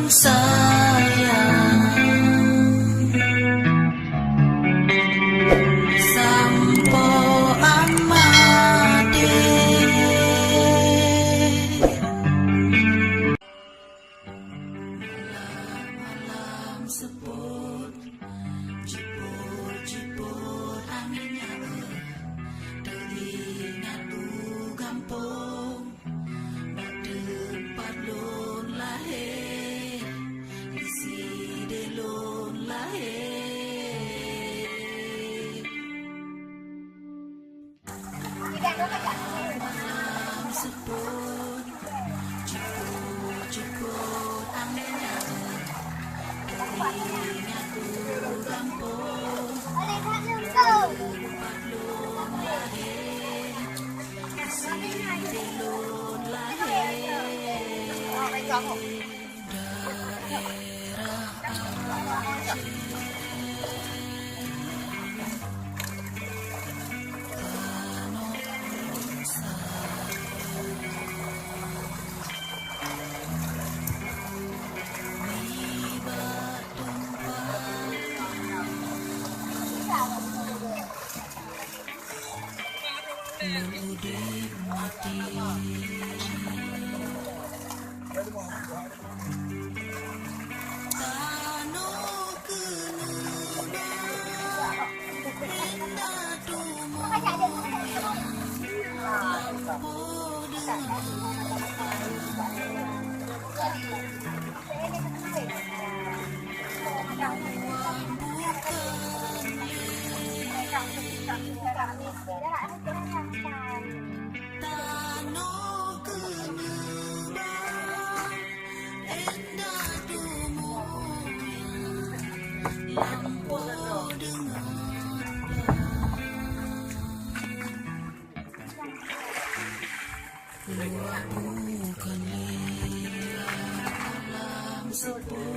sayang, sampo amade malam sebut jiput anginnya teringat tu kampung tempat lon lahir isi de lon lahir malam sebut jiput anginnya teringat tu kampung tempat lon lahir isi de lon lahir Meludi mati Tano kenuna Indah tumu Lampu Tano kenuna Indah tumu Lampu dengan bukan lihat malam sebut